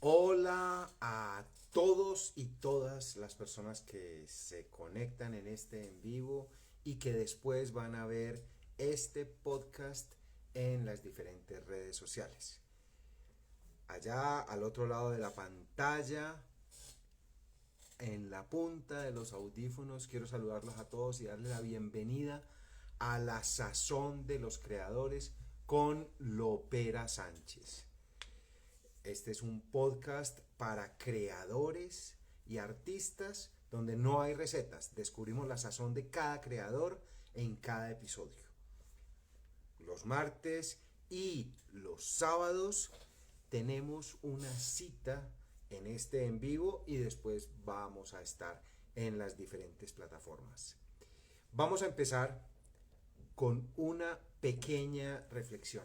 Hola a todos y todas las personas que se conectan en este en vivo y que después van a ver este podcast en las diferentes redes sociales. Allá al otro lado de la pantalla, en la punta de los audífonos, quiero saludarlos a todos y darles la bienvenida a La Sazón de los Creadores con Lopera Sánchez. Este es un podcast para creadores y artistas donde no hay recetas. Descubrimos la sazón de cada creador en cada episodio. Los martes y los sábados tenemos una cita en este en vivo y después vamos a estar en las diferentes plataformas. Vamos a empezar con una pequeña reflexión.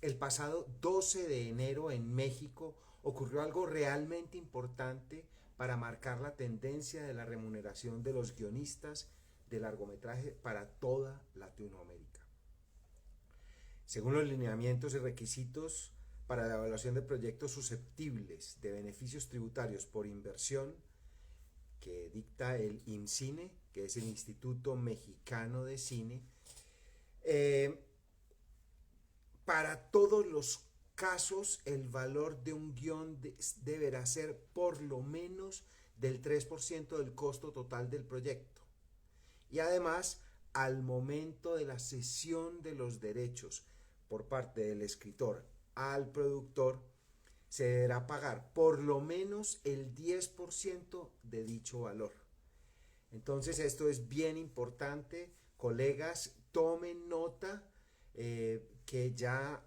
El pasado 12 de enero en México ocurrió algo realmente importante para marcar la tendencia de la remuneración de los guionistas de largometraje para toda Latinoamérica. Según los lineamientos y requisitos para la evaluación de proyectos susceptibles de beneficios tributarios por inversión que dicta el IMCINE, que es el Instituto Mexicano de Cine, para todos los casos, el valor de un guión deberá ser por lo menos del 3% del costo total del proyecto. Y además, al momento de la cesión de los derechos por parte del escritor al productor, se deberá pagar por lo menos el 10% de dicho valor. Entonces, esto es bien importante. Colegas, tomen nota. Que ya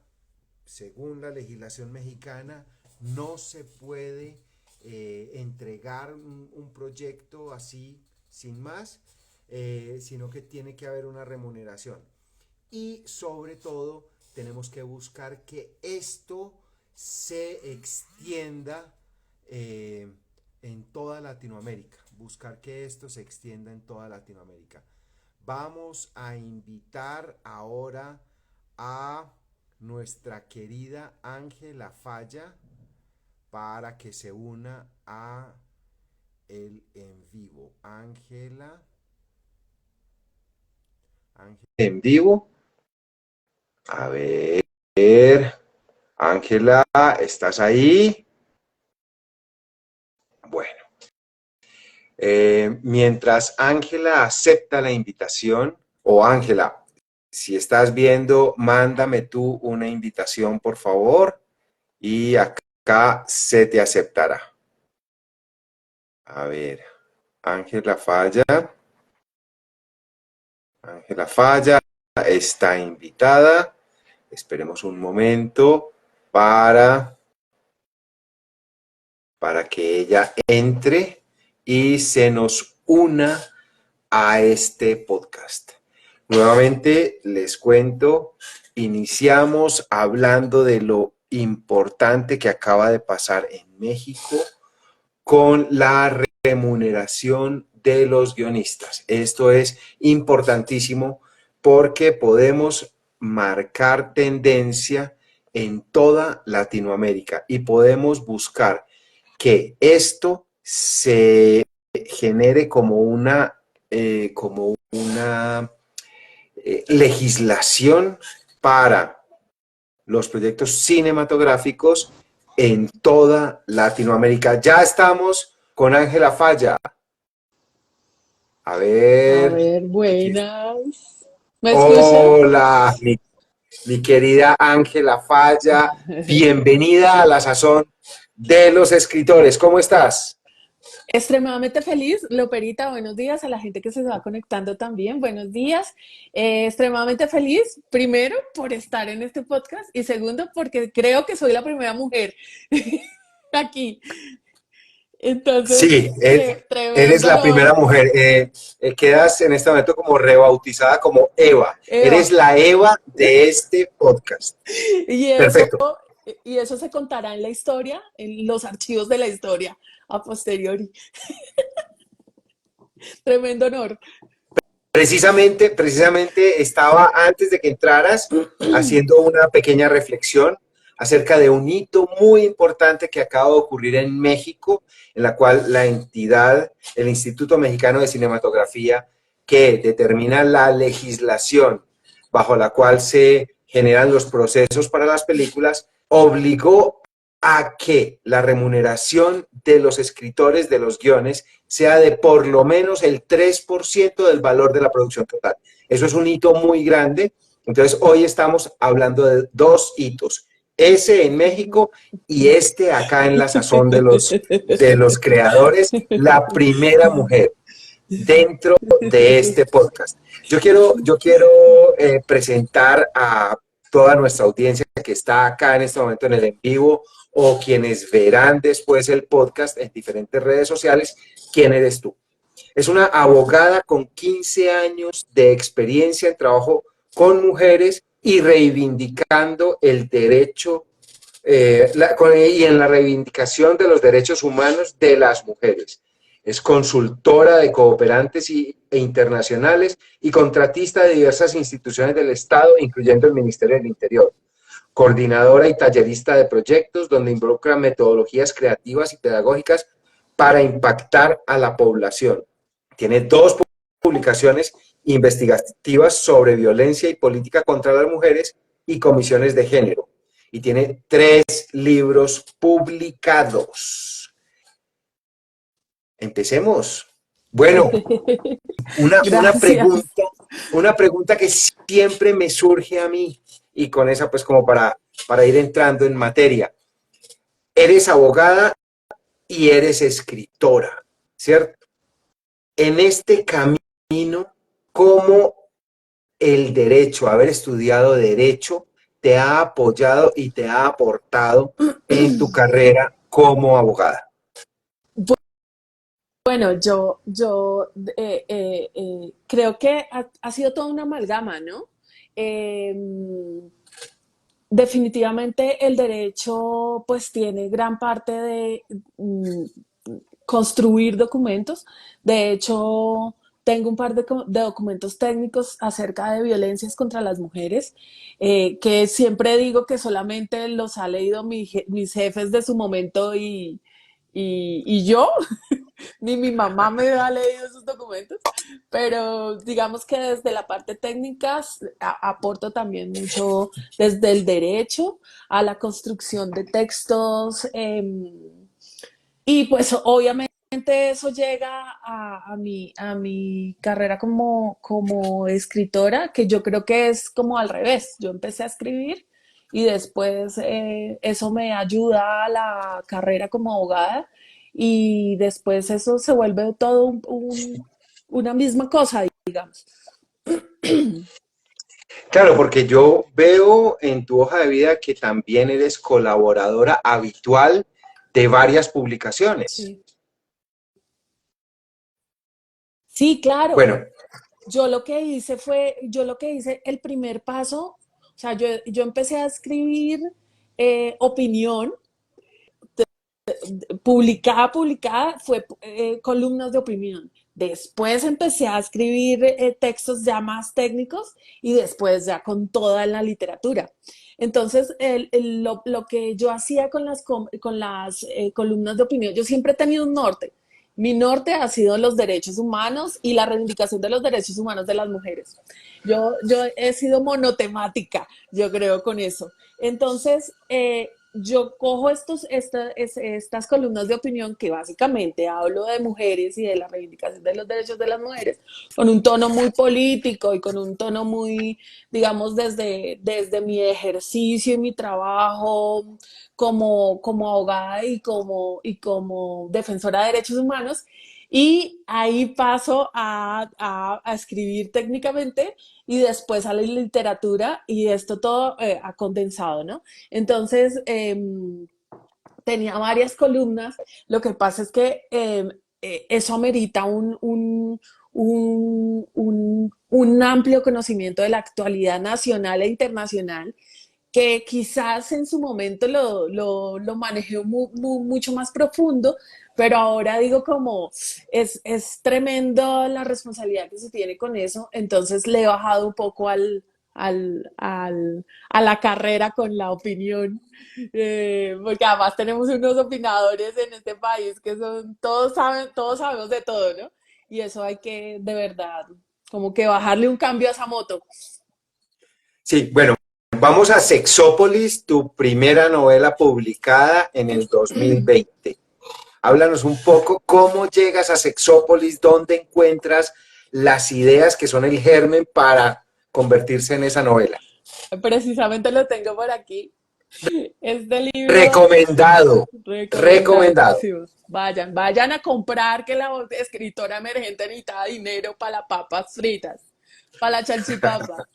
según la legislación mexicana no se puede entregar un proyecto así sin más, sino que tiene que haber una remuneración y sobre todo tenemos que buscar que esto se extienda en toda Latinoamérica, buscar que esto se extienda en toda Latinoamérica. Vamos a invitar ahora a nuestra querida Ángela Falla para que se una a el en vivo. Ángela en vivo. A ver, Ángela, ¿estás ahí? Bueno, mientras Ángela acepta la invitación, o Ángela, si estás viendo, mándame tú una invitación, por favor, y acá se te aceptará. A ver, Ángela Falla. Ángela Falla está invitada. Esperemos un momento para que ella entre y se nos una a este podcast. Nuevamente les cuento, iniciamos hablando de lo importante que acaba de pasar en México con la remuneración de los guionistas. Esto es importantísimo porque podemos marcar tendencia en toda Latinoamérica y podemos buscar que esto se genere como una legislación para los proyectos cinematográficos en toda Latinoamérica. Ya estamos con Ángela Falla. A ver. Buenas. ¿Me escuchan? Hola, mi querida Ángela Falla. Bienvenida a La Sazón de los Escritores. ¿Cómo estás? Extremadamente feliz. Loperita, buenos días a la gente que se va conectando también. Buenos días. Extremadamente feliz, primero, por estar en este podcast y segundo, porque creo que soy la primera mujer aquí. Entonces, Sí, eres tremendo la primera honor. mujer. Quedas en este momento como rebautizada como Eva. Eva. Eres la Eva de este podcast. Y eso, Perfecto. y eso se contará en la historia, en los archivos de la historia, a posteriori. Tremendo honor. Precisamente estaba antes de que entraras haciendo una pequeña reflexión acerca de un hito muy importante que acaba de ocurrir en México, en la cual la entidad, el Instituto Mexicano de Cinematografía, que determina la legislación bajo la cual se generan los procesos para las películas, obligó a que la remuneración de los escritores de los guiones sea de por lo menos el 3% del valor de la producción total. Eso es un hito muy grande. Entonces, hoy estamos hablando de dos hitos. Ese en México y este acá en la sazón de los creadores, la primera mujer dentro de este podcast. Yo quiero presentar a toda nuestra audiencia que está acá en este momento en el en vivo o quienes verán después el podcast en diferentes redes sociales. ¿Quién eres tú? Es una abogada con 15 años de experiencia en trabajo con mujeres y reivindicando el derecho y en la reivindicación de los derechos humanos de las mujeres. Es consultora de cooperantes e internacionales y contratista de diversas instituciones del Estado, incluyendo el Ministerio del Interior. Coordinadora y tallerista de proyectos donde involucra metodologías creativas y pedagógicas para impactar a la población. Tiene 2 publicaciones investigativas sobre violencia y política contra las mujeres y comisiones de género. Y tiene 3 libros publicados. Empecemos. Bueno, Gracias. una pregunta que siempre me surge a mí, y con esa pues como para ir entrando en materia. Eres abogada y eres escritora, ¿cierto? En este camino, ¿cómo el derecho, haber estudiado derecho, te ha apoyado y te ha aportado en tu carrera como abogada? Bueno, creo que ha sido toda una amalgama, ¿no? Definitivamente el derecho pues tiene gran parte de construir documentos. De hecho, tengo un par de documentos técnicos acerca de violencias contra las mujeres, que siempre digo que solamente los ha leído mis jefes de su momento y yo, ni mi mamá me ha leído esos documentos, pero digamos que desde la parte técnica aporto también mucho desde el derecho a la construcción de textos, y pues obviamente eso llega a mi carrera como escritora, que yo creo que es como al revés. Yo empecé a escribir y después eso me ayuda a la carrera como abogada y después eso se vuelve todo una misma cosa, digamos. Claro, porque yo veo en tu hoja de vida que también eres colaboradora habitual de varias publicaciones. Sí, sí, claro. Bueno, Yo lo que hice, el primer paso, o sea, yo empecé a escribir opinión, publicada, fue columnas de opinión. Después empecé a escribir textos ya más técnicos y después ya con toda la literatura. Entonces, lo que yo hacía con las columnas de opinión, yo siempre he tenido un norte. Mi norte ha sido los derechos humanos y la reivindicación de los derechos humanos de las mujeres. Yo he sido monotemática, yo creo, con eso. Entonces, yo cojo estas columnas de opinión que básicamente hablo de mujeres y de la reivindicación de los derechos de las mujeres con un tono muy político y con un tono muy, digamos, desde mi ejercicio y mi trabajo como abogada y como defensora de derechos humanos. Y ahí paso a escribir técnicamente y después a la literatura y esto todo ha condensado, ¿no? Entonces, tenía varias columnas. Lo que pasa es que eso amerita un amplio conocimiento de la actualidad nacional e internacional que quizás en su momento lo manejé mucho más profundo, pero ahora digo como es tremendo la responsabilidad que se tiene con eso, entonces le he bajado un poco a la carrera con la opinión, porque además tenemos unos opinadores en este país que son, todos saben, todos sabemos de todo, ¿no? Y eso hay que, de verdad, como que bajarle un cambio a esa moto. Sí, bueno, vamos a Sexópolis, tu primera novela publicada en el 2020. Háblanos un poco cómo llegas a Sexópolis, dónde encuentras las ideas que son el germen para convertirse en esa novela. Precisamente lo tengo por aquí. Este libro, Recomendado, recomendado. recomendadísimo. Vayan, vayan a comprar que la escritora emergente necesita dinero para las papas fritas, para la salchipapa.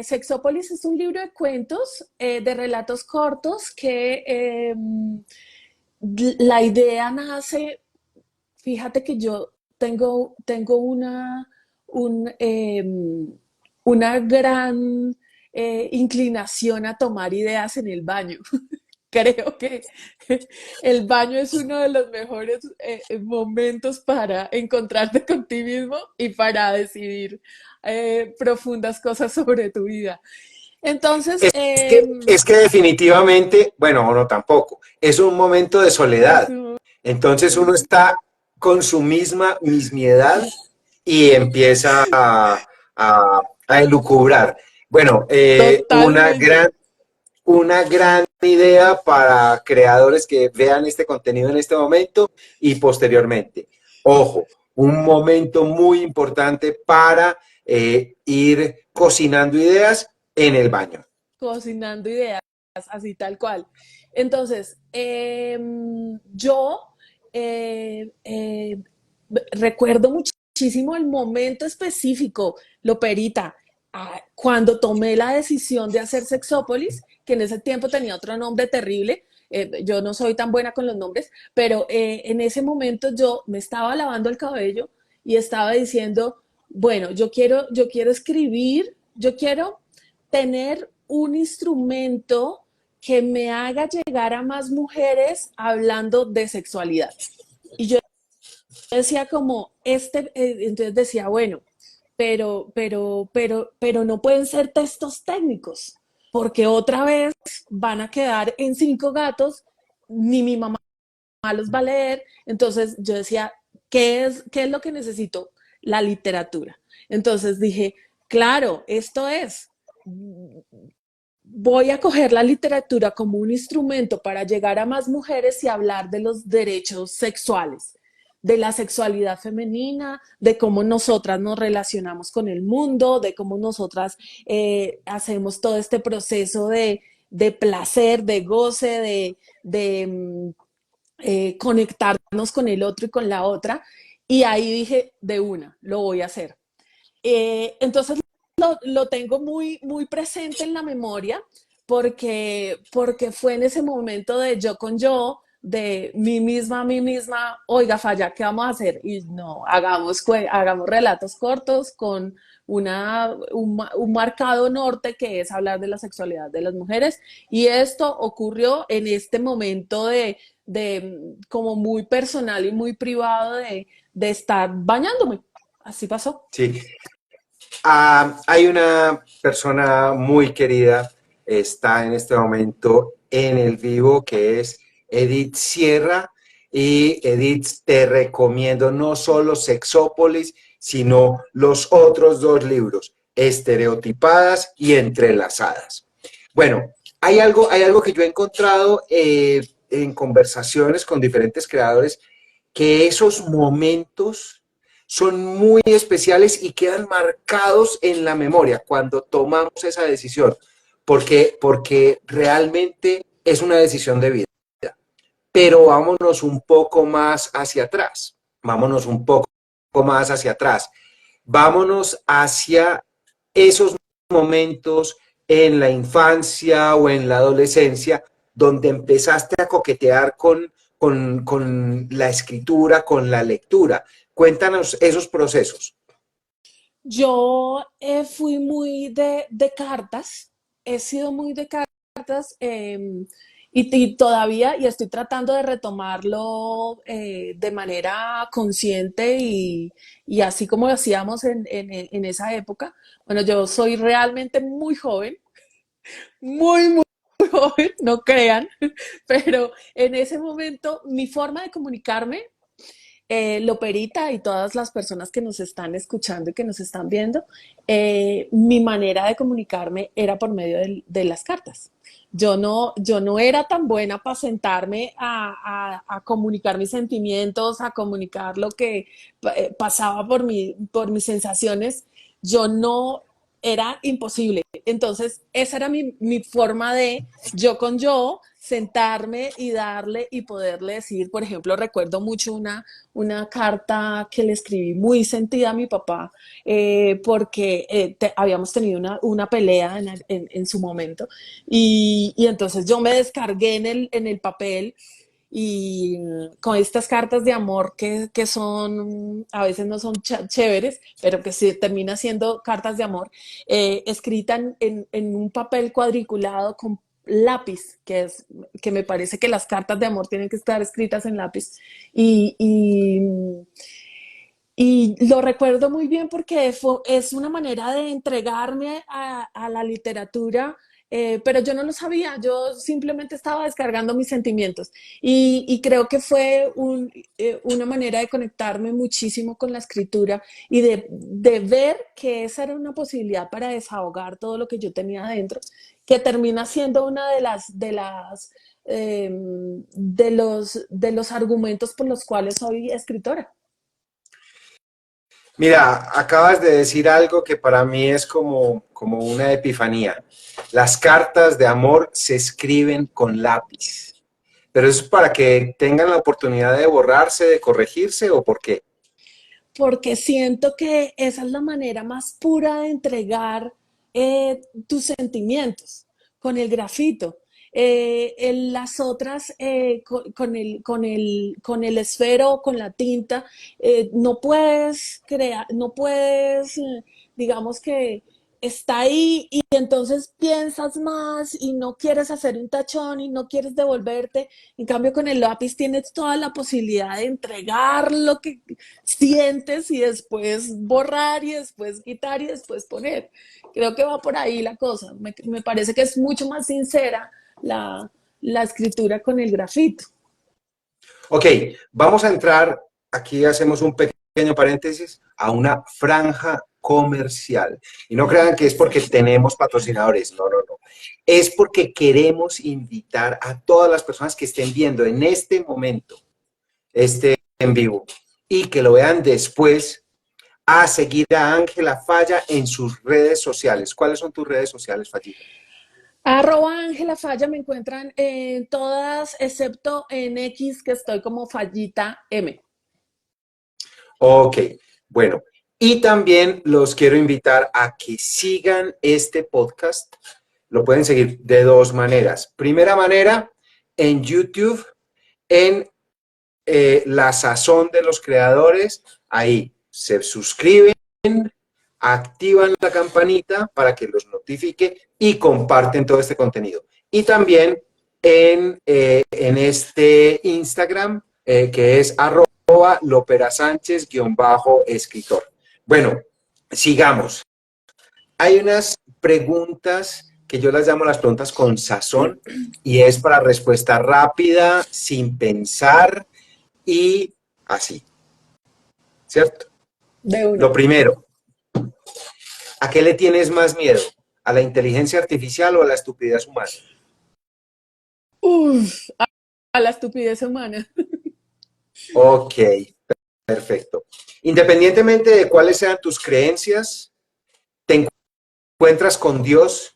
Sexópolis es un libro de cuentos, de relatos cortos que la idea nace, fíjate que yo tengo una gran inclinación a tomar ideas en el baño. Creo que el baño es uno de los mejores momentos para encontrarte con ti mismo y para decidir profundas cosas sobre tu vida. Entonces, Es que definitivamente, bueno, o no tampoco, es un momento de es soledad. un- Entonces uno está con su misma mismiedad y empieza a elucubrar. Bueno, totalmente. una gran idea para creadores que vean este contenido en este momento y posteriormente. Ojo, un momento muy importante para ir cocinando ideas en el baño. Cocinando ideas, así tal cual. Entonces, yo eh, eh, recuerdo muchísimo el momento específico, Loperita, cuando tomé la decisión de hacer Sexópolis, que en ese tiempo tenía otro nombre terrible. Yo no soy tan buena con los nombres, pero en ese momento yo me estaba lavando el cabello y estaba diciendo, bueno, yo quiero escribir, yo quiero tener un instrumento que me haga llegar a más mujeres hablando de sexualidad. Y yo decía como, entonces decía, bueno, pero no pueden ser textos técnicos, porque otra vez van a quedar en cinco gatos, ni mi mamá los va a leer. Entonces yo decía, qué es lo que necesito? La literatura. Entonces dije, claro, esto es, voy a coger la literatura como un instrumento para llegar a más mujeres y hablar de los derechos sexuales, de la sexualidad femenina, de cómo nosotras nos relacionamos con el mundo, de cómo nosotras hacemos todo este proceso de placer, de goce, de conectarnos con el otro y con la otra. Y ahí dije, de una, lo voy a hacer. Entonces lo tengo muy, muy presente en la memoria porque fue en ese momento de yo con yo, de mí misma, oiga, falla, ¿qué vamos a hacer? Y no, hagamos relatos cortos con un marcado norte que es hablar de la sexualidad de las mujeres. Y esto ocurrió en este momento de como muy personal y muy privado de estar bañándome. Así pasó. Sí. Hay una persona muy querida, está en este momento en el vivo, que es Edith Sierra. Y Edith, te recomiendo no solo Sexópolis, sino los otros dos libros, Estereotipadas y Entrelazadas. Bueno, hay algo que yo he encontrado en conversaciones con diferentes creadores, que esos momentos son muy especiales y quedan marcados en la memoria cuando tomamos esa decisión, porque realmente es una decisión de vida. Pero vámonos un poco más hacia atrás, vámonos un poco más hacia atrás, vámonos hacia esos momentos en la infancia o en la adolescencia donde empezaste a coquetear con la escritura, con la lectura. Cuéntanos esos procesos. Yo fui muy de cartas, he sido muy de cartas, y todavía, y estoy tratando de retomarlo de manera consciente y así como lo hacíamos en esa época. Bueno, yo soy realmente muy joven, muy joven, no crean, pero en ese momento mi forma de comunicarme, Loperita y todas las personas que nos están escuchando y que nos están viendo, mi manera de comunicarme era por medio de las cartas. Yo no era tan buena para sentarme a comunicar mis sentimientos, a comunicar lo que pasaba por mis sensaciones. Yo no, era imposible. Entonces, esa era mi forma de yo con yo sentarme y darle y poderle decir, por ejemplo, recuerdo mucho una carta que le escribí muy sentida a mi papá, porque habíamos tenido una pelea en su momento y entonces yo me descargué en el papel y con estas cartas de amor que son, a veces no son chéveres, pero que sí termina siendo cartas de amor, escritas en un papel cuadriculado con lápiz, que me parece que las cartas de amor tienen que estar escritas en lápiz. Y, y, y lo recuerdo muy bien porque es una manera de entregarme a la literatura, pero yo no lo sabía, yo simplemente estaba descargando mis sentimientos y creo que fue una manera de conectarme muchísimo con la escritura y de ver que esa era una posibilidad para desahogar todo lo que yo tenía adentro, que termina siendo una de los argumentos por los cuales soy escritora. Mira, acabas de decir algo que para mí es como una epifanía. Las cartas de amor se escriben con lápiz. ¿Pero eso es para que tengan la oportunidad de borrarse, de corregirse o por qué? Porque siento que esa es la manera más pura de entregar tus sentimientos con el grafito. En las otras, con el esfero, con la tinta, no puedes crear, no puedes, digamos que está ahí y entonces piensas más y no quieres hacer un tachón y no quieres devolverte. En cambio, con el lápiz tienes toda la posibilidad de entregar lo que sientes y después borrar y después quitar y después poner. Creo que va por ahí la cosa. Me parece que es mucho más sincera la escritura con el grafito. Ok, vamos a entrar, aquí hacemos un pequeño paréntesis, a una franja comercial. Y no crean que es porque tenemos patrocinadores, no, no, no. Es porque queremos invitar a todas las personas que estén viendo en este momento este en vivo y que lo vean después a seguir a Ángela Falla en sus redes sociales. ¿Cuáles son tus redes sociales, Fallita? Arroba Ángela Falla me encuentran en todas, excepto en X, que estoy como Fallita M. Ok, bueno. Y también los quiero invitar a que sigan este podcast. Lo pueden seguir de dos maneras. Primera manera, en YouTube, en La Sazón de los Creadores. Ahí se suscriben, activan la campanita para que los notifique y comparten todo este contenido. Y también en este Instagram, que es @loperasánchez_escritor. Bueno, sigamos. Hay unas preguntas que yo las llamo las preguntas con sazón y es para respuesta rápida, sin pensar y así, ¿cierto? De Lo una. primero, ¿a qué le tienes más miedo? ¿A la inteligencia artificial o a la estupidez humana? Uf, a la estupidez humana. Ok, perfecto. Independientemente de cuáles sean tus creencias, te encuentras con Dios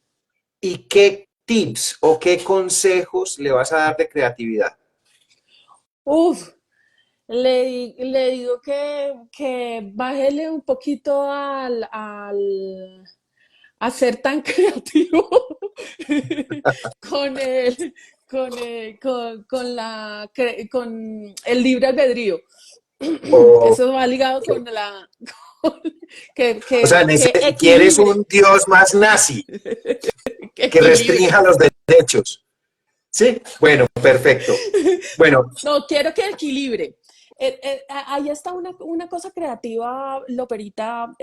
y qué tips o qué consejos le vas a dar de creatividad. Uf, le digo que bájele un poquito a ser tan creativo con con el libre albedrío. O, Eso va ligado okay. con O sea, que quieres equilibre, un Dios más nazi que que equilibre. restrinja los derechos. Sí, bueno, perfecto. Bueno, No, quiero que equilibre. Ahí está una cosa creativa, Loperita,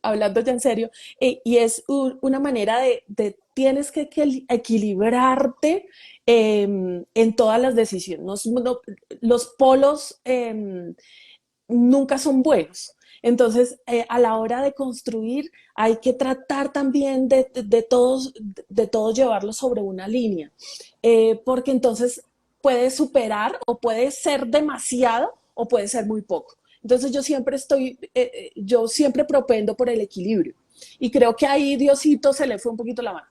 hablando ya en serio, y es una manera de tienes que equilibrarte en todas las decisiones. Los polos nunca son buenos. Entonces, a la hora de construir, hay que tratar también de todos llevarlo sobre una línea, porque entonces puede superar o puede ser demasiado o puede ser muy poco. Entonces yo siempre propendo por el equilibrio. Y creo que ahí Diosito se le fue un poquito la mano.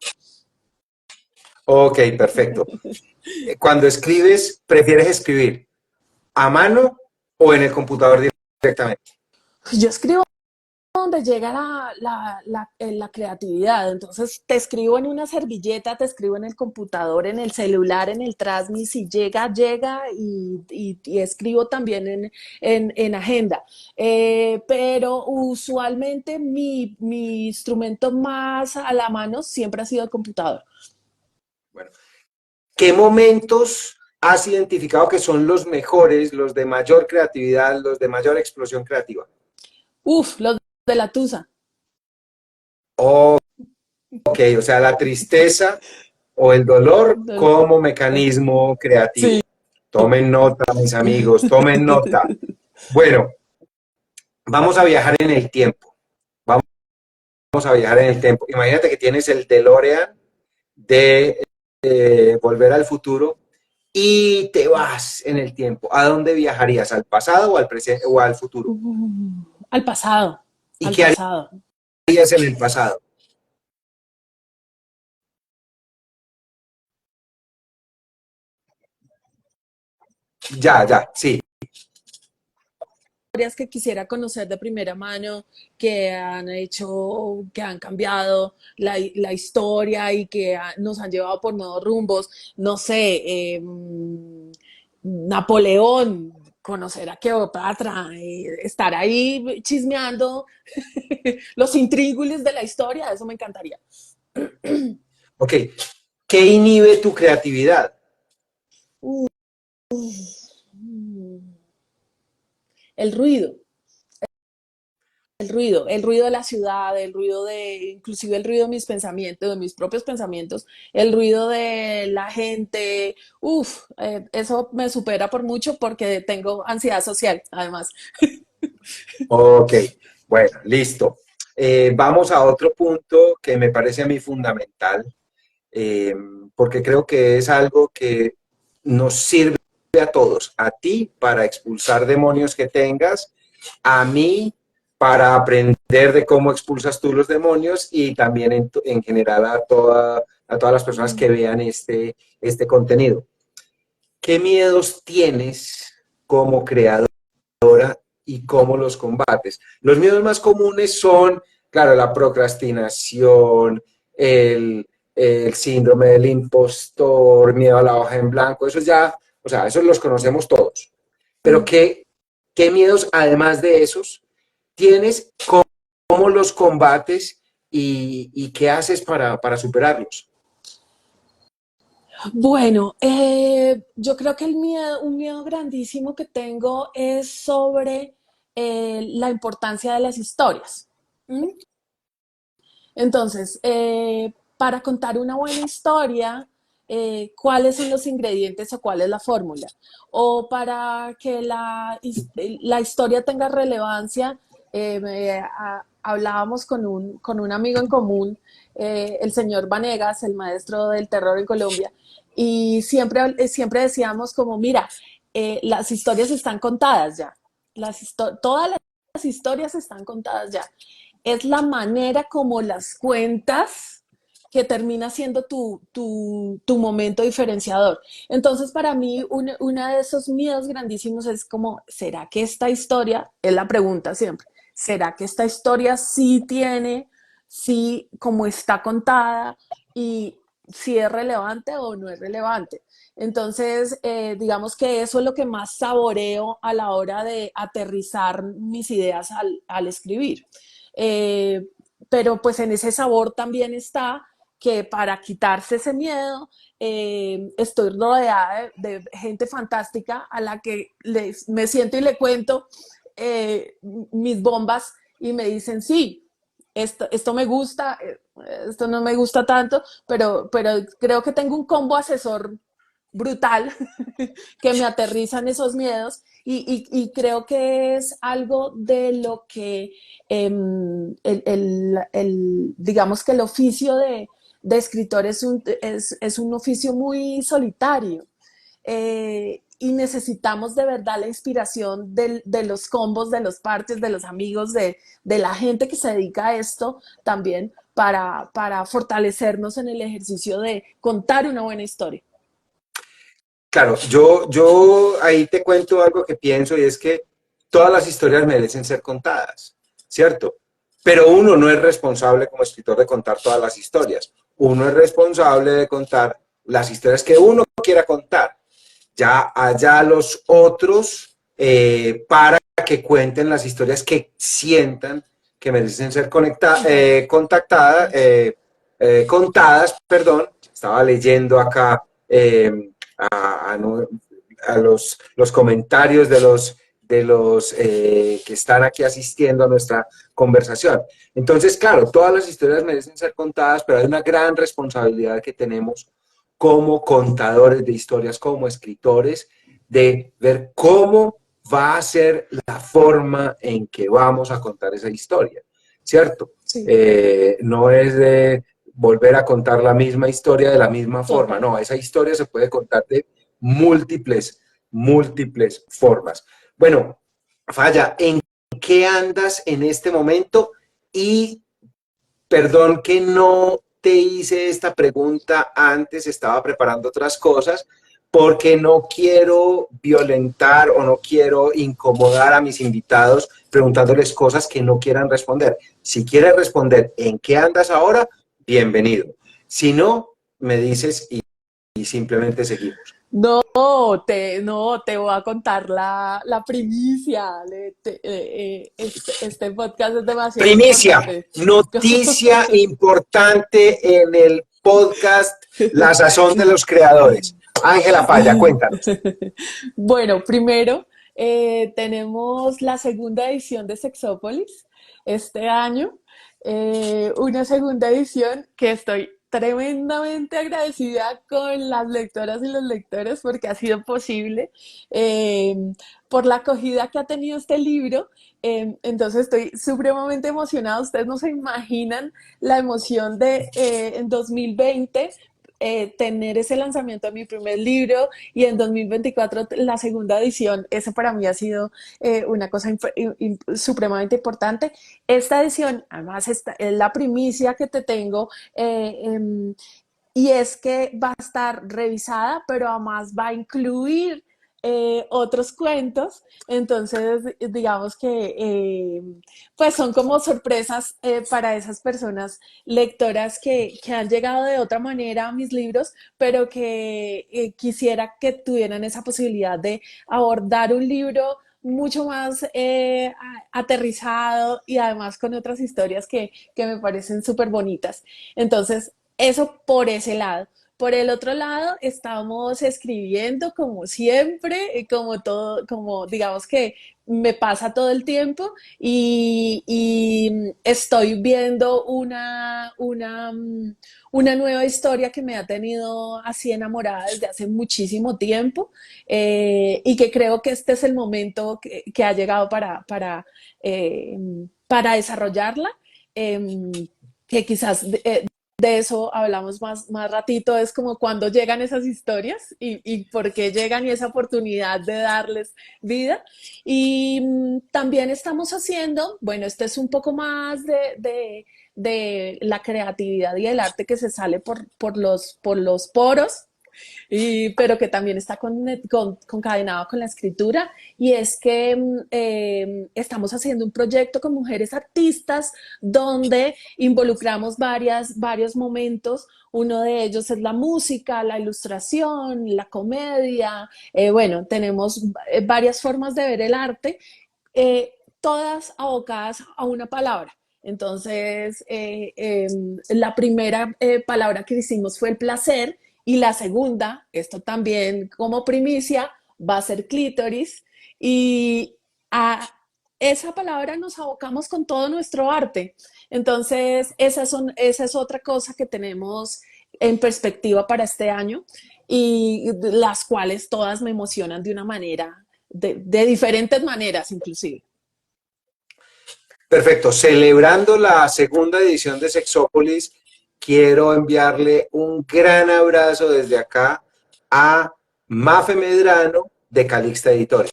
ok, perfecto. Cuando escribes, ¿prefieres escribir a mano o en el computador directamente? Yo escribo donde llega la creatividad. Entonces, te escribo en una servilleta, te escribo en el computador, en el celular, en el Transmi, si llega, llega, y escribo también en agenda. Pero usualmente mi instrumento más a la mano siempre ha sido el computador. Bueno, ¿qué momentos has identificado que son los mejores, los de mayor creatividad, los de mayor explosión creativa? Uf, los de la tusa. Oh, ok, o sea, la tristeza o el dolor como mecanismo Sí. creativo. Tomen nota, mis amigos, tomen nota. Bueno, vamos a viajar en el tiempo. Vamos a viajar en el tiempo. Imagínate que tienes el DeLorean de Volver al Futuro y te vas en el tiempo. ¿A dónde viajarías? ¿Al pasado o al presente o al futuro? Al pasado, ¿Y al qué pasado. harías en el pasado? Ya, ya, sí. Historias que quisiera conocer de primera mano, que han hecho, que han cambiado la historia y que nos han llevado por nuevos rumbos. No sé, Napoleón, conocer a Cleopatra, estar ahí chismeando los intríngulis de la historia, eso me encantaría. Ok. ¿Qué inhibe tu creatividad? Uh, el ruido. El ruido de la ciudad, inclusive el ruido de mis pensamientos, de mis propios pensamientos, el ruido de la gente, eso me supera por mucho porque tengo ansiedad social, además. Ok, bueno, listo. Vamos a otro punto que me parece a mí fundamental, eh, porque creo que es algo que nos sirve a todos, a ti para expulsar demonios que tengas, a mí para aprender de cómo expulsas tú los demonios y también en general a todas las personas que vean este contenido. ¿Qué miedos tienes como creadora y cómo los combates? Los miedos más comunes son, claro, la procrastinación, el síndrome del impostor, miedo a la hoja en blanco, eso ya, o sea, esos los conocemos todos. Pero ¿qué miedos, además de esos, tienes? ¿Cómo los combates y qué haces para superarlos? Bueno, yo creo que un miedo grandísimo que tengo es sobre la importancia de las historias. ¿Mm? Entonces, para contar una buena historia, ¿cuáles son los ingredientes o cuál es la fórmula? O para que la historia tenga relevancia, hablábamos con un amigo en común, el señor Vanegas, el maestro del terror en Colombia, y siempre decíamos como, mira, las historias están contadas ya, todas las historias están contadas ya, es la manera como las cuentas que termina siendo tu momento diferenciador. Entonces, para mí, una de esos miedos grandísimos es como, ¿será que esta historia, es la pregunta siempre, ¿será que esta historia sí tiene, sí, como está contada y si es relevante o no es relevante? Entonces, digamos que eso es lo que más saboreo a la hora de aterrizar mis ideas al escribir. Eh, pero pues en ese sabor también está que para quitarse ese miedo estoy rodeada de gente fantástica a la que me siento y le cuento mis bombas y me dicen, sí, esto me gusta, esto no me gusta tanto, pero creo que tengo un combo asesor brutal que me aterrizan esos miedos y creo que es algo de lo que digamos que el oficio de escritor es un oficio muy solitario. Y necesitamos de verdad la inspiración de los combos, de los parches, de los amigos, de la gente que se dedica a esto también para fortalecernos en el ejercicio de contar una buena historia. Claro, yo ahí te cuento algo que pienso y es que todas las historias merecen ser contadas, ¿cierto? Pero uno no es responsable como escritor de contar todas las historias. Uno es responsable de contar las historias que uno quiera contar. Ya allá los otros para que cuenten las historias que sientan que merecen ser contadas, perdón. Estaba leyendo acá a, a los comentarios de los que están aquí asistiendo a nuestra conversación. Entonces, claro, todas las historias merecen ser contadas, pero hay una gran responsabilidad que tenemos como contadores de historias, como escritores, de ver cómo va a ser la forma en que vamos a contar esa historia, ¿cierto? Sí. No es de volver a contar la misma historia de la misma forma, Total. no, esa historia se puede contar de múltiples formas. Bueno, Falla, ¿en qué andas en este momento? Y perdón que no te hice esta pregunta antes, estaba preparando otras cosas, porque no quiero violentar o no quiero incomodar a mis invitados preguntándoles cosas que no quieran responder. Si quieres responder en qué andas ahora, bienvenido. Si no, me dices y simplemente seguimos. No, te voy a contar la primicia. Este podcast es demasiado Primicia, importante. noticia importante en el podcast La Sazón de los Creadores. Ángela Paya, cuéntanos. Bueno, primero tenemos la segunda edición de Sexópolis este año. Una segunda edición que estoy tremendamente agradecida con las lectoras y los lectores porque ha sido posible eh, por la acogida que ha tenido este libro. Entonces estoy supremamente emocionada. Ustedes no se imaginan la emoción de en 2020 tener ese lanzamiento de mi primer libro y en 2024 la segunda edición. Eso para mí ha sido una cosa supremamente importante. Esta edición, además, es la primicia que te tengo. Y es que va a estar revisada, pero además va a incluir otros cuentos. Entonces, digamos que pues son como sorpresas para esas personas lectoras que han llegado de otra manera a mis libros, pero que quisiera que tuvieran esa posibilidad de abordar un libro mucho más aterrizado y además con otras historias que me parecen súper bonitas. Entonces, eso por ese lado. Por el otro lado, estamos escribiendo como siempre, como todo, como digamos que me pasa todo el tiempo y estoy viendo una nueva historia que me ha tenido así enamorada desde hace muchísimo tiempo y que creo que este es el momento que ha llegado para desarrollarla. Que quizás de eso hablamos más ratito, es como cuando llegan esas historias y por qué llegan y esa oportunidad de darles vida. Y también estamos haciendo, bueno, este es un poco más de la creatividad y el arte que se sale por los poros, pero que también está concadenado con la escritura, y es que estamos haciendo un proyecto con mujeres artistas donde involucramos varios momentos. Uno de ellos es la música, la ilustración, la comedia. Bueno, tenemos varias formas de ver el arte, todas abocadas a una palabra. Entonces, la primera palabra que hicimos fue el placer y la segunda, esto también como primicia, va a ser clítoris y a esa palabra nos abocamos con todo nuestro arte. Entonces, esa es otra cosa que tenemos en perspectiva para este año y las cuales todas me emocionan de una manera, de diferentes maneras inclusive. Perfecto. Celebrando la segunda edición de Sexópolis, quiero enviarle un gran abrazo desde acá a Mafe Medrano de Calixta Editores.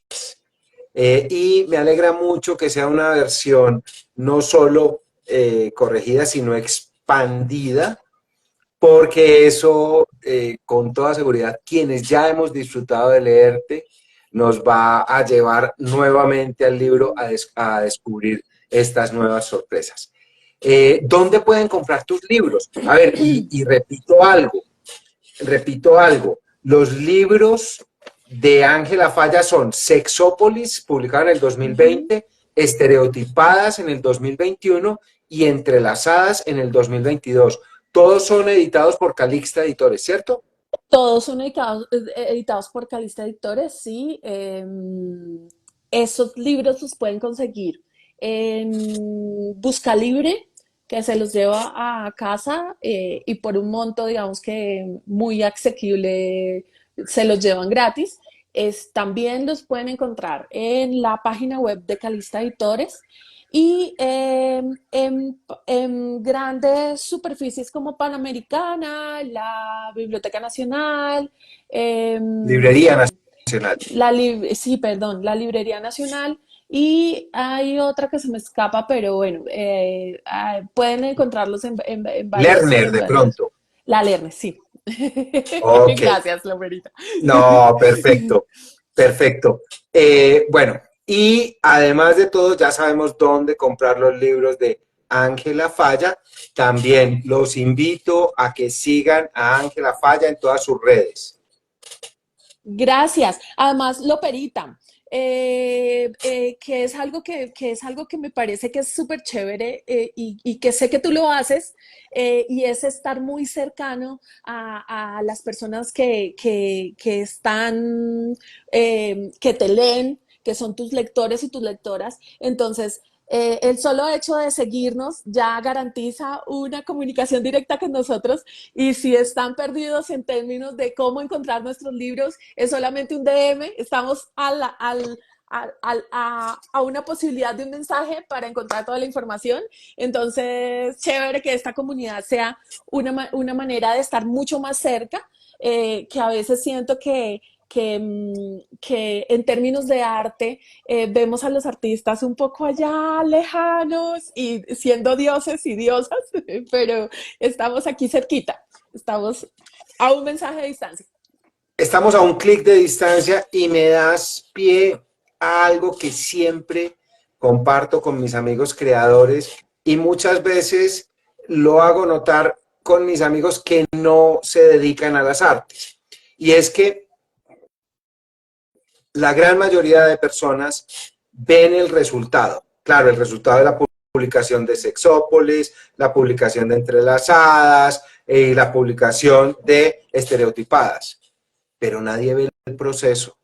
Y me alegra mucho que sea una versión no solo corregida, sino expandida, porque eso, con toda seguridad, quienes ya hemos disfrutado de leerte, nos va a llevar nuevamente al libro a descubrir estas nuevas sorpresas. ¿Dónde pueden comprar tus libros? A ver, y repito algo, los libros de Ángela Falla son Sexópolis, publicado en el Uh -huh. 2020, Estereotipadas en el 2021 y Entrelazadas en el 2022. Todos son editados por Calixta Editores, ¿cierto? Todos son editados por Calista Editores, sí. Esos libros los pueden conseguir en Buscalibre, que se los lleva a casa y por un monto, digamos que muy asequible, se los llevan gratis. También los pueden encontrar en la página web de Calista Editores y en grandes superficies como Panamericana, la Biblioteca Nacional, eh, Librería Nacional. sí, perdón, la Librería Nacional y hay otra que se me escapa, pero bueno, pueden encontrarlos Lerner, en de varios. pronto. La Lerner, sí. Ok. Gracias, Lomerita. No, perfecto, perfecto. Bueno, y además de todo, ya sabemos dónde comprar los libros de Ángela Falla. También los invito a que sigan a Ángela Falla en todas sus redes. Gracias. Además, Loperita, que es algo que me parece que es súper chévere y que sé que tú lo haces, y es estar muy cercano a las personas que están, que te leen, que son tus lectores y tus lectoras. Entonces, el solo hecho de seguirnos ya garantiza una comunicación directa con nosotros y si están perdidos en términos de cómo encontrar nuestros libros, es solamente un DM, estamos a una posibilidad de un mensaje para encontrar toda la información. Entonces, chévere que esta comunidad sea una manera de estar mucho más cerca, que a veces siento que en términos de arte vemos a los artistas un poco allá lejanos y siendo dioses y diosas, pero estamos aquí cerquita, estamos a un mensaje de distancia. Estamos a un clic de distancia y me das pie a algo que siempre comparto con mis amigos creadores y muchas veces lo hago notar con mis amigos que no se dedican a las artes. Y es que la gran mayoría de personas ven el resultado. Claro, el resultado de la publicación de Sexópolis, la publicación de Entrelazadas y la publicación de Estereotipadas, pero nadie ve el proceso.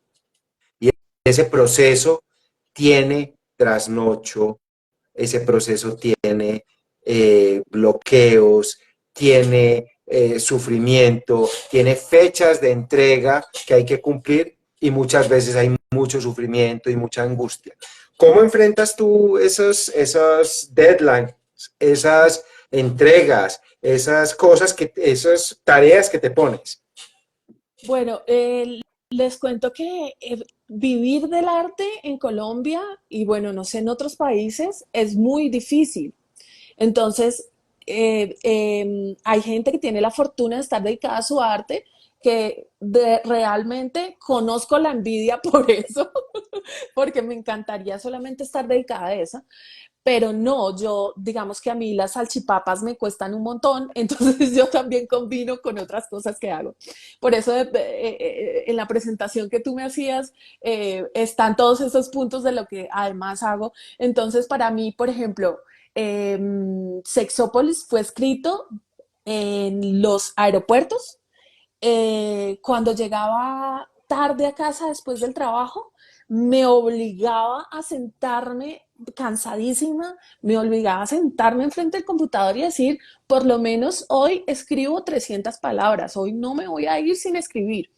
Y ese proceso tiene trasnocho, ese proceso tiene bloqueos, tiene sufrimiento, tiene fechas de entrega que hay que cumplir y muchas veces hay mucho sufrimiento y mucha angustia. ¿Cómo enfrentas tú esos deadlines, esas entregas, esas tareas que te pones? Bueno, les cuento que vivir del arte en Colombia y bueno, no sé, en otros países es muy difícil. Entonces, hay gente que tiene la fortuna de estar dedicada a su arte, realmente conozco la envidia por eso, porque me encantaría solamente estar dedicada a eso, pero no, yo digamos que a mí las salchipapas me cuestan un montón, entonces yo también combino con otras cosas que hago. Por eso en la presentación que tú me hacías están todos esos puntos de lo que además hago. Entonces para mí, por ejemplo, Sexópolis fue escrito en los aeropuertos, cuando llegaba tarde a casa después del trabajo, me obligaba a sentarme cansadísima, me obligaba a sentarme enfrente del computador y decir, por lo menos hoy escribo 300 palabras, hoy no me voy a ir sin escribir.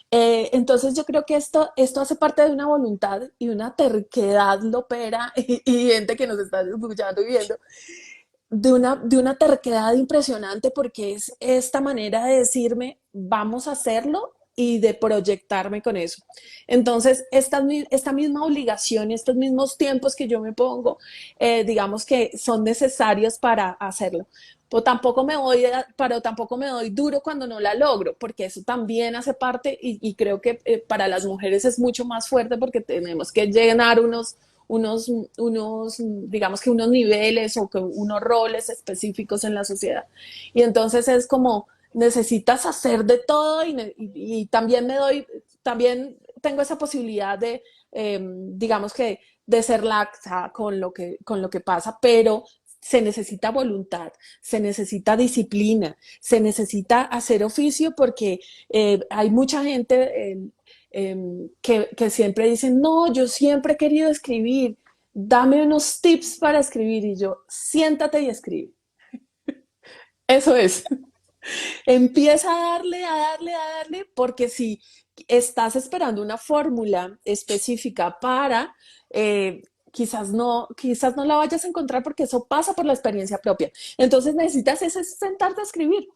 Entonces yo creo que esto hace parte de una voluntad y una terquedad lopera y gente que nos está escuchando y viendo, de una terquedad impresionante porque es esta manera de decirme, vamos a hacerlo y de proyectarme con eso. Entonces, esta misma obligación y estos mismos tiempos que yo me pongo, digamos que son necesarios para hacerlo. Pero tampoco me doy duro cuando no la logro, porque eso también hace parte y creo que para las mujeres es mucho más fuerte porque tenemos que llenar digamos que unos niveles o que unos roles específicos en la sociedad. Y entonces es como, necesitas hacer de todo y también tengo esa posibilidad digamos que, de ser laxa con lo que pasa, pero se necesita voluntad, se necesita disciplina, se necesita hacer oficio porque hay mucha gente que siempre dicen, no, yo siempre he querido escribir, dame unos tips para escribir y yo, siéntate y escribe. Eso es. Empieza a darle, a darle, a darle, porque si estás esperando una fórmula específica para, quizás no la vayas a encontrar porque eso pasa por la experiencia propia. Entonces necesitas sentarte a escribir.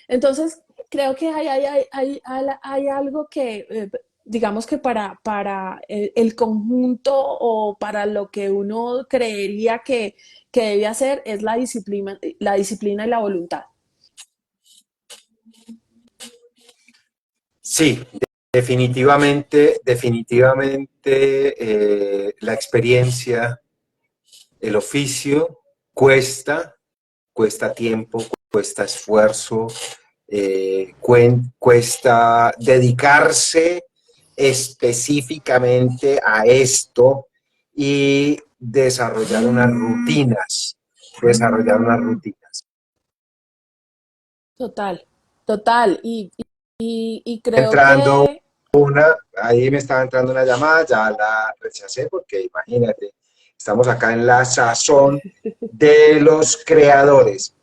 Entonces creo que hay algo que, digamos que para el conjunto o para lo que uno creería que debe hacer es la disciplina y la voluntad. Sí, definitivamente, la experiencia, el oficio cuesta, cuesta tiempo, cuesta esfuerzo, cuesta dedicarse específicamente a esto y desarrollar unas rutinas. Total, total. Y creo Entrando que, ahí me estaba entrando una llamada, ya la rechacé porque imagínate, estamos acá en la sazón de los creadores.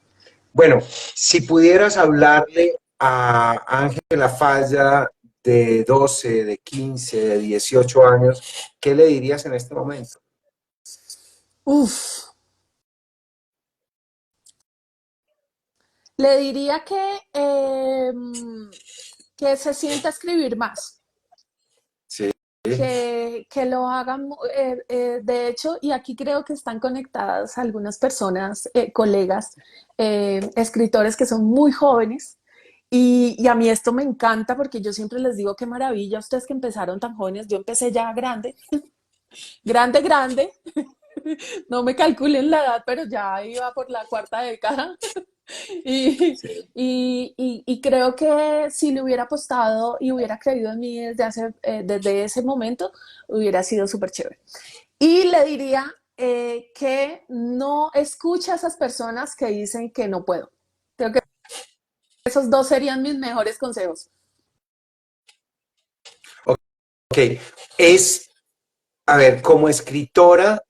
Bueno, si pudieras hablarle a Ángela Falla de 12, de 15, de 18 años, ¿qué le dirías en este momento? uff, le diría que se sienta a escribir más, Sí, que lo hagan, de hecho, y aquí creo que están conectadas algunas personas, colegas, escritores que son muy jóvenes. Y a mí esto me encanta porque yo siempre les digo qué maravilla, ustedes que empezaron tan jóvenes, yo empecé ya grande, grande, grande, no me calculen la edad, pero ya iba por la cuarta década. Y, sí. y creo que si le hubiera apostado y hubiera creído en mí desde ese momento, hubiera sido súper chévere. Y le diría que no escuche a esas personas que dicen que no puedo. Creo que esos dos serían mis mejores consejos. Ok, es, a ver, como escritora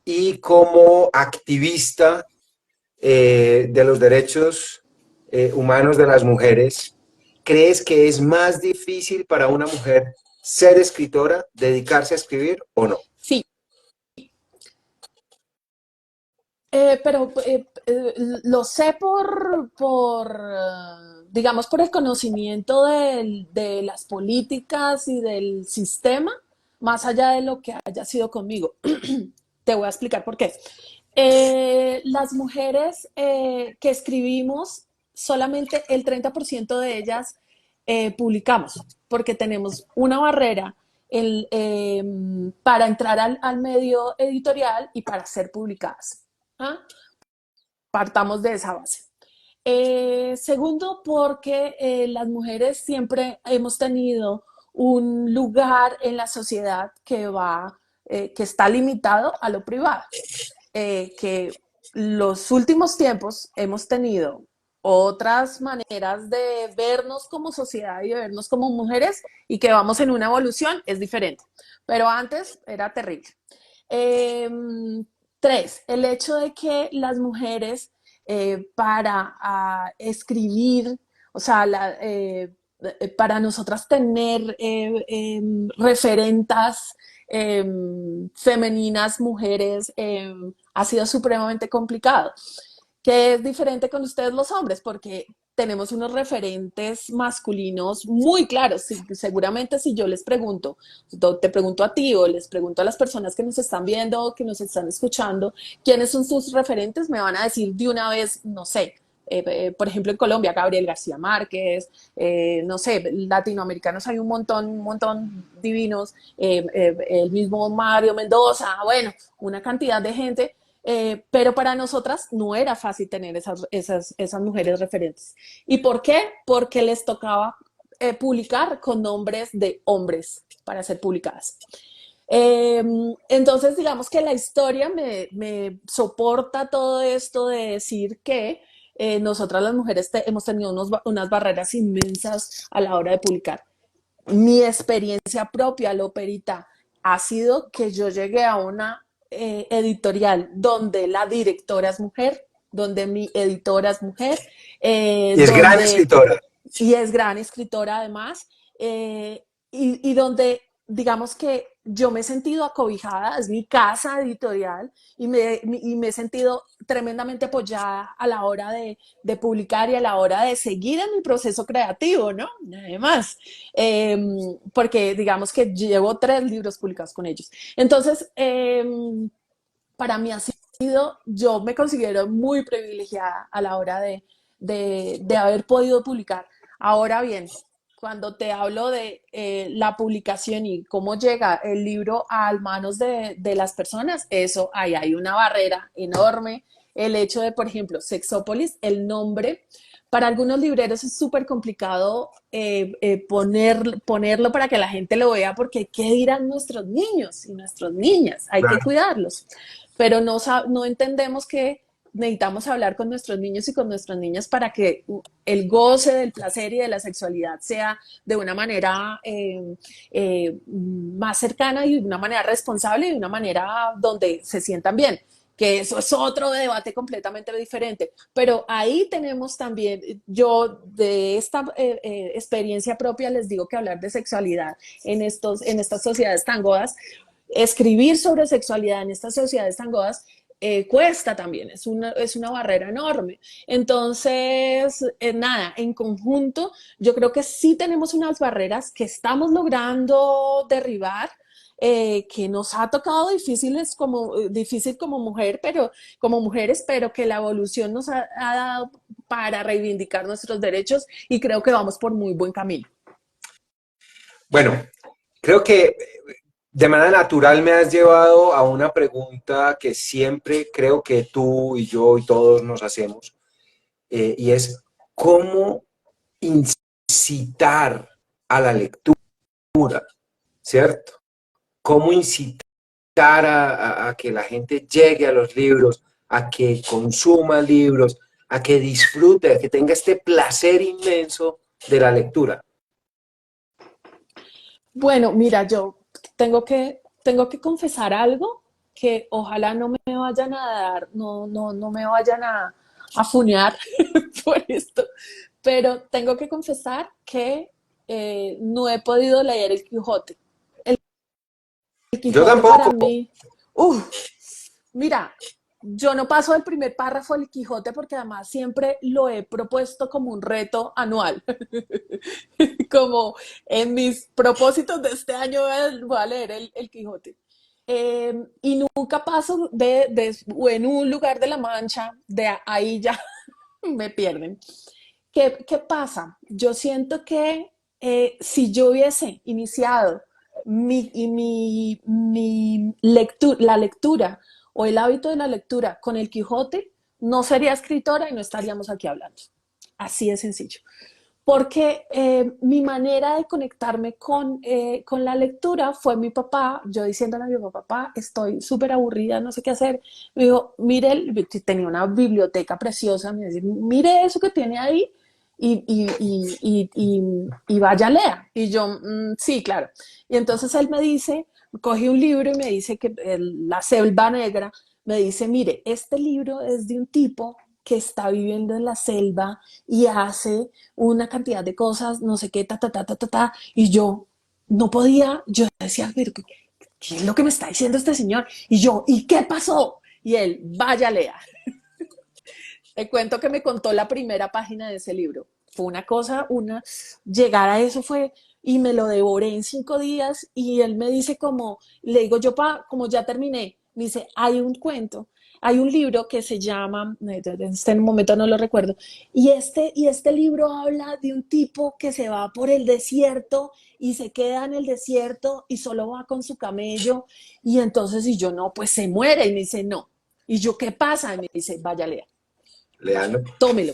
y como activista de los derechos humanos de las mujeres, ¿crees que es más difícil para una mujer ser escritora, dedicarse a escribir o no? Sí, pero lo sé digamos, por el conocimiento de las políticas y del sistema, más allá de lo que haya sido conmigo. Te voy a explicar por qué. Las mujeres que escribimos, solamente el 30% de ellas publicamos, porque tenemos una barrera para entrar al medio editorial y para ser publicadas. ¿Ah? Partamos de esa base. Segundo, porque las mujeres siempre hemos tenido un lugar en la sociedad que está limitado a lo privado, que los últimos tiempos hemos tenido otras maneras de vernos como sociedad y de vernos como mujeres y que vamos en una evolución es diferente. Pero antes era terrible. Eh, Tres, el hecho de que las mujeres para escribir, o sea, para nosotras tener referentas femeninas, mujeres, ha sido supremamente complicado. Que es diferente con ustedes los hombres, porque tenemos unos referentes masculinos muy claros. Seguramente si yo les pregunto, te pregunto a ti o les pregunto a las personas que nos están viendo, que nos están escuchando, quiénes son sus referentes, me van a decir de una vez, no sé, por ejemplo, en Colombia, Gabriel García Márquez, no sé, latinoamericanos hay un montón divinos, el mismo Mario Mendoza, bueno, una cantidad de gente, pero para nosotras no era fácil tener esas mujeres referentes. ¿Y por qué? Porque les tocaba publicar con nombres de hombres para ser publicadas. Entonces, digamos que la historia me soporta todo esto de decir que nosotras las mujeres hemos tenido unas barreras inmensas a la hora de publicar. Mi experiencia propia, Loperita, ha sido que yo llegué a una editorial donde la directora es mujer, donde mi editora es mujer, Y es gran donde escritora. y es gran escritora además, y donde digamos que yo me he sentido acobijada, es mi casa editorial, y me he sentido tremendamente apoyada a la hora de publicar y a la hora de seguir en mi proceso creativo, ¿no? Además, porque digamos que llevo 3 libros publicados con ellos. Entonces, para mí ha sido, yo me considero muy privilegiada a la hora de haber podido publicar. Ahora bien, cuando te hablo de la publicación y cómo llega el libro a manos de las personas, eso, ahí hay una barrera enorme. El hecho de, por ejemplo, Sexópolis, el nombre, para algunos libreros es súper complicado ponerlo para que la gente lo vea, porque ¿qué dirán nuestros niños y nuestras niñas? Hay que Claro. cuidarlos, pero no entendemos que necesitamos hablar con nuestros niños y con nuestras niñas para que el goce del placer y de la sexualidad sea de una manera más cercana y de una manera responsable y de una manera donde se sientan bien, que eso es otro debate completamente diferente. Pero ahí tenemos también, yo de esta experiencia propia les digo que hablar de sexualidad en estas sociedades tan godas, escribir sobre sexualidad en estas sociedades tan godas, cuesta también, es una barrera enorme. Entonces, nada, en conjunto, yo creo que sí tenemos unas barreras que estamos logrando derribar, que nos ha tocado difícil como mujer, pero como mujeres, pero que la evolución nos ha dado para reivindicar nuestros derechos y creo que vamos por muy buen camino. Bueno, creo que de manera natural me has llevado a una pregunta que siempre creo que tú y yo y todos nos hacemos, y es cómo incitar a la lectura, ¿cierto? Cómo incitar a que la gente llegue a los libros, a que consuma libros, a que disfrute, a que tenga este placer inmenso de la lectura. Bueno, mira, yo tengo que confesar algo que ojalá no me vayan a dar, no me vayan a funear por esto, pero tengo que confesar que no he podido leer el Quijote. El Yo Quijote para tampoco. mí, mira, yo no paso del primer párrafo del Quijote porque además siempre lo he propuesto como un reto anual. Como en mis propósitos de este año voy a leer el Quijote. Y nunca paso o en un lugar de la Mancha, de ahí ya me pierden. ¿Qué pasa? Yo siento que si yo hubiese iniciado la lectura o el hábito de la lectura con el Quijote, no sería escritora y no estaríamos aquí hablando. Así de sencillo. porque mi manera de conectarme con la lectura fue mi papá, yo diciéndole a mi papá, papá, estoy súper aburrida, no sé qué hacer. Me dijo, mire, tenía una biblioteca preciosa, me decía, mire eso que tiene ahí y vaya a leer. Y yo, sí, claro. Y entonces él me dice, cogí un libro y me dice que La Selva Negra, me dice, mire, este libro es de un tipo que está viviendo en la selva y hace una cantidad de cosas, no sé qué, y yo no podía, yo decía, pero ¿qué es lo que me está diciendo este señor? Y yo, ¿y qué pasó? Y él, vaya, lea. Te cuento que me contó la primera página de ese libro. Fue una cosa, llegar a eso fue, y me lo devoré en 5 días, y él me dice como, le digo yo, como ya terminé, me dice, hay un cuento, hay un libro que se llama, en este momento no lo recuerdo, y este libro habla de un tipo que se va por el desierto y se queda en el desierto y solo va con su camello, y entonces, y yo, no, pues se muere, y me dice, no. Y yo, ¿qué pasa? Y me dice, vaya, lea, Leandro. tómelo.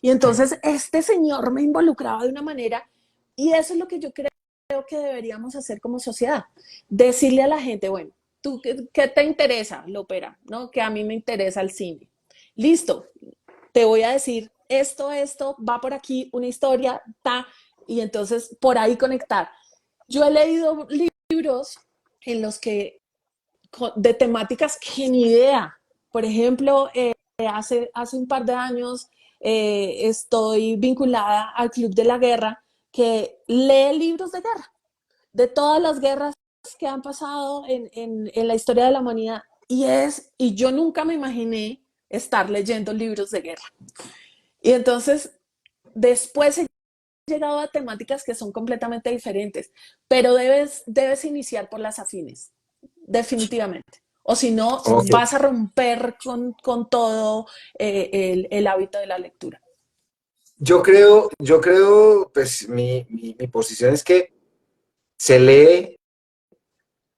Y entonces este señor me involucraba de una manera, y eso es lo que yo creo que deberíamos hacer como sociedad. Decirle a la gente, bueno, ¿tú qué te interesa, Lopera? ¿No? Que a mí me interesa el cine. Listo, te voy a decir esto, va por aquí, una historia, y entonces por ahí conectar. Yo he leído libros en los que, de temáticas que ni idea. Por ejemplo, hace un par de años estoy vinculada al Club de la Guerra, que lee libros de guerra, de todas las guerras que han pasado en la historia de la humanidad. Y yo nunca me imaginé estar leyendo libros de guerra. Y entonces, después he llegado a temáticas que son completamente diferentes, pero debes iniciar por las afines, definitivamente. O si no, Ok. vas a romper con todo el hábito de la lectura. Pues mi posición es que se lee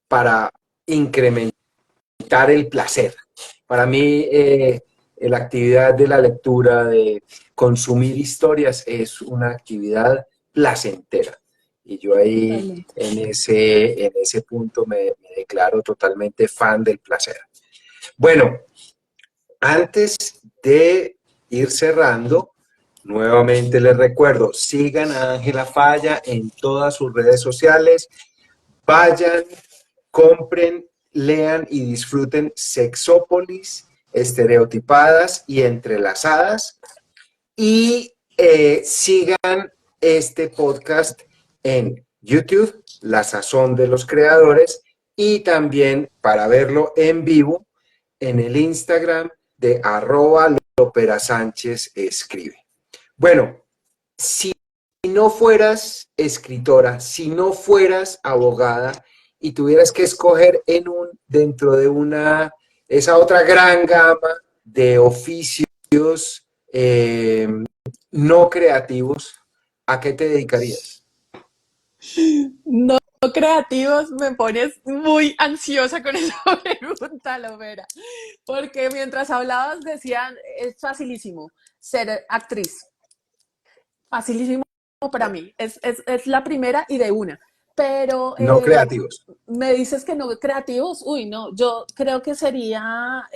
para incrementar el placer. Para mí, la actividad de la lectura, de consumir historias, es una actividad placentera. Y yo ahí, Totalmente. en ese punto, me declaro totalmente fan del placer. Bueno, antes de ir cerrando, nuevamente les recuerdo, sigan a Ángela Falla en todas sus redes sociales, vayan, compren, lean y disfruten Sexópolis, estereotipadas y entrelazadas, y sigan este podcast en YouTube, La Sazón de los Creadores, y también para verlo en vivo en el Instagram de @Lopera Sánchez escribe. Bueno, si no fueras escritora, si no fueras abogada y tuvieras que escoger dentro de esa otra gran gama de oficios eh, no creativos, ¿a qué te dedicarías? No creativos, me pones muy ansiosa con esa pregunta, Lovera. Porque mientras hablabas decían, es facilísimo ser actriz. Facilísimo para mí. Es la primera y de una. Pero No creativos. me dices que no creativos. Uy, no, yo creo que sería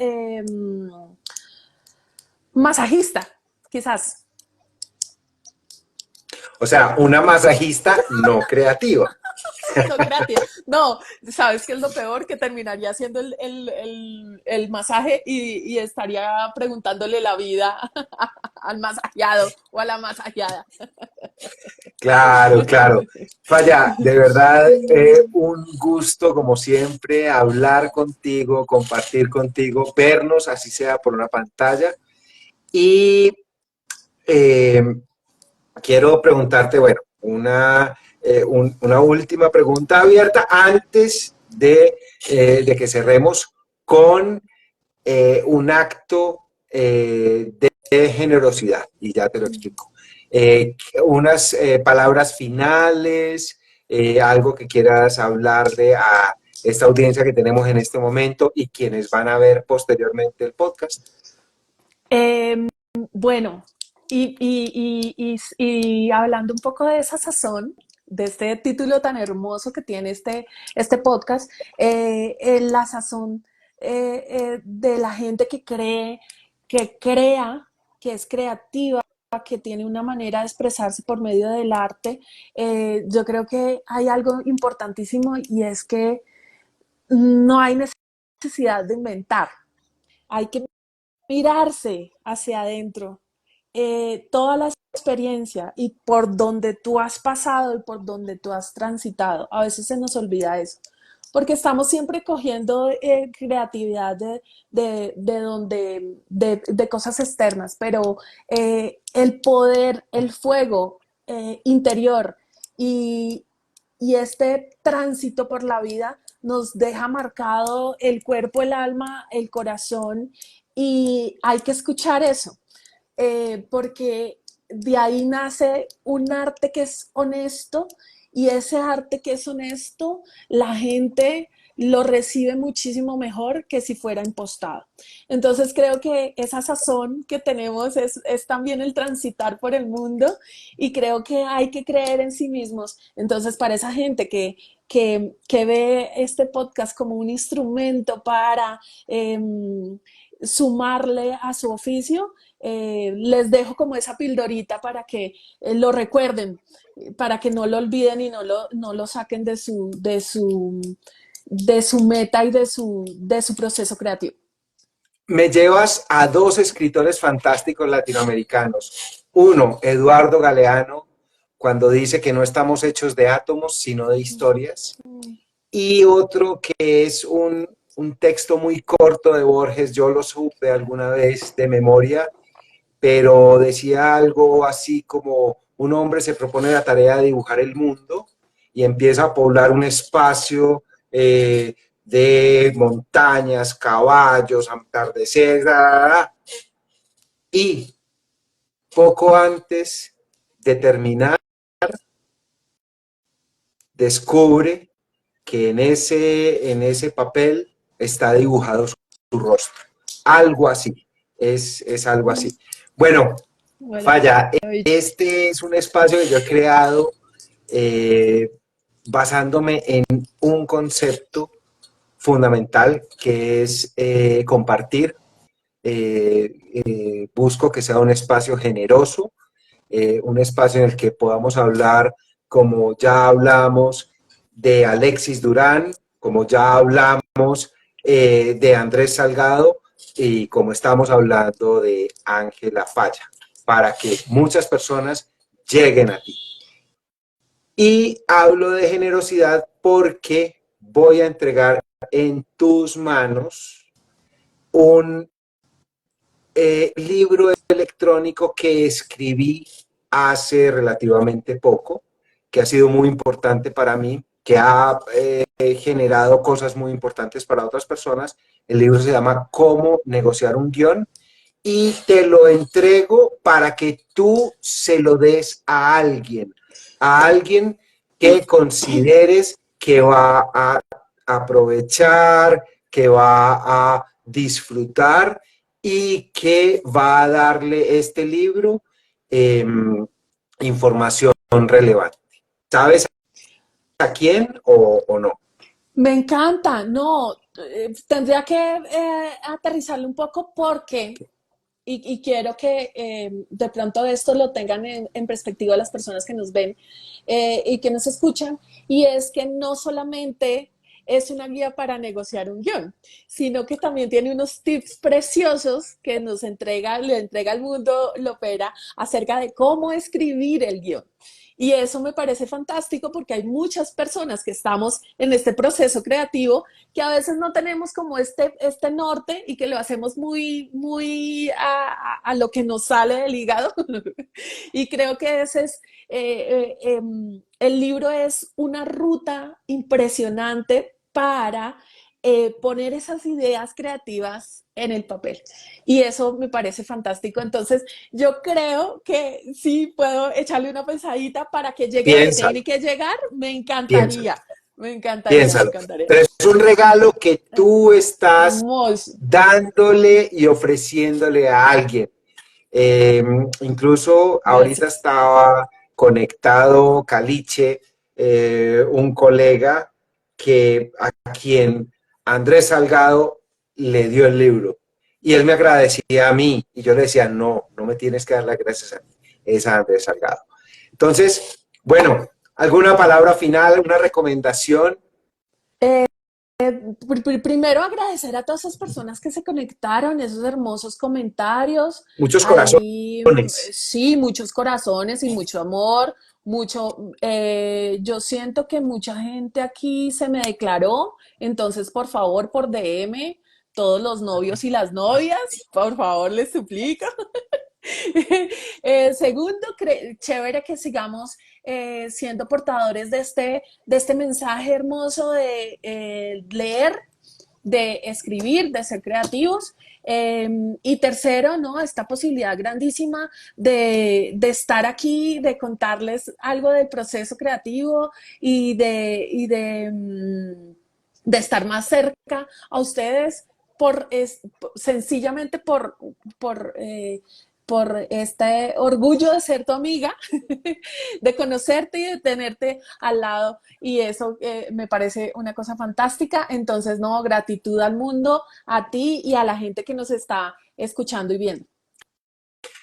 masajista, quizás. O sea, una masajista no creativa. No creativa. No, ¿sabes qué es lo peor? Que terminaría haciendo el masaje y estaría preguntándole la vida al masajeado o a la masajeada. Claro, claro. Falla, de verdad, un gusto como siempre hablar contigo, compartir contigo, vernos, así sea por una pantalla. Y eh, quiero preguntarte, bueno, una última pregunta abierta antes de que cerremos con un acto de generosidad, y ya te lo explico. Unas palabras finales, algo que quieras hablarle a esta audiencia que tenemos en este momento y quienes van a ver posteriormente el podcast. Eh, bueno, y hablando un poco de esa sazón, de este título tan hermoso que tiene este podcast, la sazón de la gente que cree, que crea, que es creativa, que tiene una manera de expresarse por medio del arte, yo creo que hay algo importantísimo y es que no hay necesidad de inventar, hay que mirarse hacia adentro, toda la experiencia y por donde tú has pasado y por donde tú has transitado. A veces se nos olvida eso, porque estamos siempre cogiendo creatividad de cosas externas, pero el poder, el fuego interior y, y este tránsito por la vida nos deja marcado el cuerpo, el alma, el corazón y hay que escuchar eso, porque de ahí nace un arte que es honesto y ese arte que es honesto, la gente lo recibe muchísimo mejor que si fuera impostado. Entonces creo que esa sazón que tenemos es también el transitar por el mundo y creo que hay que creer en sí mismos. Entonces para esa gente que ve este podcast como un instrumento para sumarle a su oficio, les dejo como esa pildorita para que lo recuerden, para que no lo olviden y no lo saquen de su meta y de su proceso creativo. Me llevas a dos escritores fantásticos latinoamericanos. Uno, Eduardo Galeano, cuando dice que no estamos hechos de átomos, sino de historias. Y otro que es un texto muy corto de Borges, yo lo supe alguna vez de memoria, pero decía algo así como un hombre se propone la tarea de dibujar el mundo y empieza a poblar un espacio de montañas, caballos, atardecer, y poco antes de terminar, descubre que en ese papel está dibujado su rostro. Algo así, es algo así. Bueno, Falla, este es un espacio que yo he creado basándome en un concepto fundamental que es compartir. Busco que sea un espacio generoso, un espacio en el que podamos hablar, como ya hablamos, de Alexis Durán, como ya hablamos de Andrés Salgado y como estamos hablando de Ángela Falla, para que muchas personas lleguen a ti. Y hablo de generosidad porque voy a entregar en tus manos un libro electrónico que escribí hace relativamente poco, que ha sido muy importante para mí, que ha generado cosas muy importantes para otras personas. El libro se llama Cómo negociar un guión y te lo entrego para que tú se lo des a alguien que consideres que va a aprovechar, que va a disfrutar y que va a darle este libro información relevante. ¿Sabes a quién o no? Me encanta, no, tendría que aterrizarlo un poco porque y quiero que de pronto esto lo tengan en perspectiva las personas que nos ven y que nos escuchan, y es que no solamente es una guía para negociar un guión, sino que también tiene unos tips preciosos que le entrega al mundo Lopera acerca de cómo escribir el guión. Y eso me parece fantástico porque hay muchas personas que estamos en este proceso creativo que a veces no tenemos como este norte y que lo hacemos muy a lo que nos sale del hígado. Y creo que ese es, el libro es una ruta impresionante para poner esas ideas creativas en el papel. Y eso me parece fantástico. Entonces, yo creo que sí puedo echarle una pensadita para que llegue donde Piénsalo, tiene que llegar. Me piénsalo, encantaría. Me encantaría, me piénsalo. encantaría. Pero es un regalo que tú estás Hermoso. dándole y ofreciéndole a alguien. Incluso ahorita Gracias. estaba conectado Caliche, un colega a quien Andrés Salgado le dio el libro. Y él me agradecía a mí. Y yo le decía, no, no me tienes que dar las gracias a mí, es a Andrés Salgado. Entonces, bueno, ¿alguna palabra final, una recomendación? Eh, Primero agradecer a todas esas personas que se conectaron, esos hermosos comentarios. Muchos Ahí corazones. sí, muchos corazones y mucho amor, yo siento que mucha gente aquí se me declaró, entonces por favor, por DM, todos los novios y las novias, por favor, les suplico. Segundo, chévere que sigamos siendo portadores de este mensaje hermoso de leer, de escribir, de ser creativos. Y tercero, ¿no? Esta posibilidad grandísima de estar aquí, de contarles algo del proceso creativo de estar más cerca a ustedes sencillamente por este orgullo de ser tu amiga, de conocerte y de tenerte al lado. Y eso me parece una cosa fantástica. Entonces, no, gratitud al mundo, a ti y a la gente que nos está escuchando y viendo.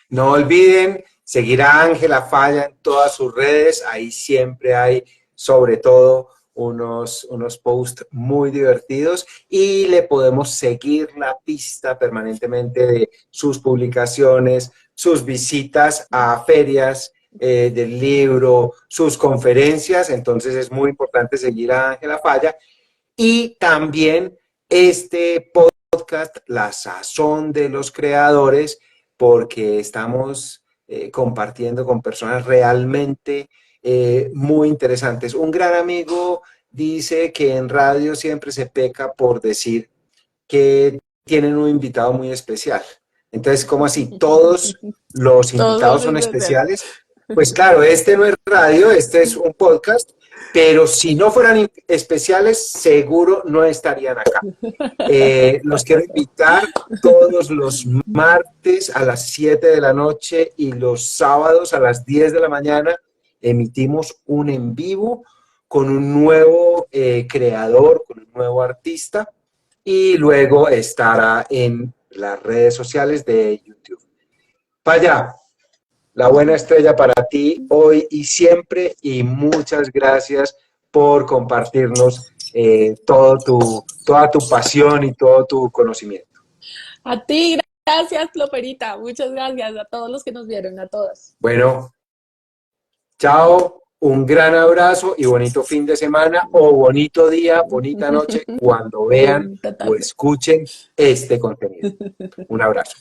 No olviden seguir a Ángela Falla en todas sus redes. Ahí siempre hay, sobre todo, unos posts muy divertidos y le podemos seguir la pista permanentemente de sus publicaciones, sus visitas a ferias del libro, sus conferencias. Entonces es muy importante seguir a Ángela Falla y también este podcast, La Sazón de los Creadores, porque estamos compartiendo con personas realmente muy interesantes. Un gran amigo dice que en radio siempre se peca por decir que tienen un invitado muy especial. Entonces, ¿cómo así? ¿Todos los Todos invitados son son especiales. especiales? Pues claro, este no es radio, este es un podcast, pero si no fueran especiales, seguro no estarían acá. Los quiero invitar todos los martes a las 7 de la noche y los sábados a las 10 de la mañana emitimos un en vivo con un nuevo creador, con un nuevo artista y luego estará en las redes sociales de YouTube. Vaya, la buena estrella para ti hoy y siempre y muchas gracias por compartirnos toda tu pasión y todo tu conocimiento. A ti, gracias, Ploperita. Muchas gracias a todos los que nos vieron, a todas. Bueno, chao, un gran abrazo y bonito fin de semana o bonito día, bonita noche cuando vean Bonita o tarde. escuchen este contenido. Un abrazo.